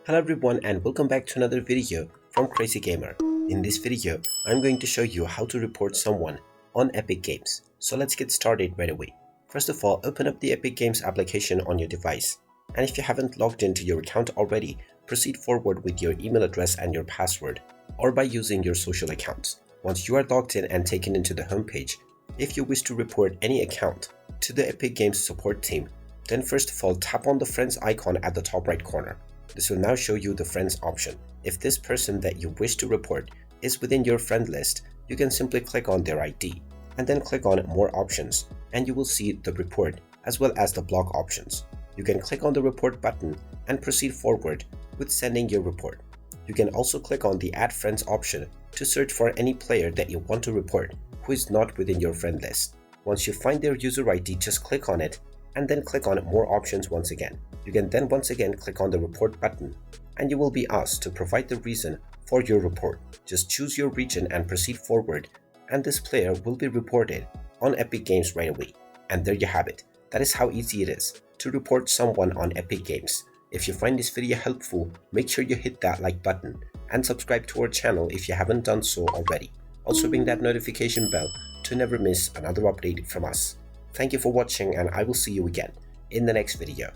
Hello everyone and welcome back to another video from Crazy Gamer. In this video, I'm going to show you how to report someone on Epic Games. So let's get started right away. First of all, open up the Epic Games application on your device. And if you haven't logged into your account already, proceed forward with your email address and your password, or by using your social accounts. Once you are logged in and taken into the homepage, if you wish to report any account to the Epic Games support team, then first of all tap on the friends icon at the top right corner. This will now show you the friends option. If this person that you wish to report is within your friend list, you can simply click on their ID and then click on more options, and you will see the report as well as the block options. You can click on the report button and proceed forward with sending your report. You can also click on the add friends option to search for any player that you want to report who is not within your friend list. Once you find their user ID, just click on it and then click on more options once again. You can then once again click on the report button and you will be asked to provide the reason for your report. Just choose your region and proceed forward, and this player will be reported on Epic Games right away. And there you have it. That is how easy it is to report someone on Epic Games. If you find this video helpful, make sure you hit that like button and subscribe to our channel if you haven't done so already. Also ring that notification bell to never miss another update from us. Thank you for watching, and I will see you again in the next video.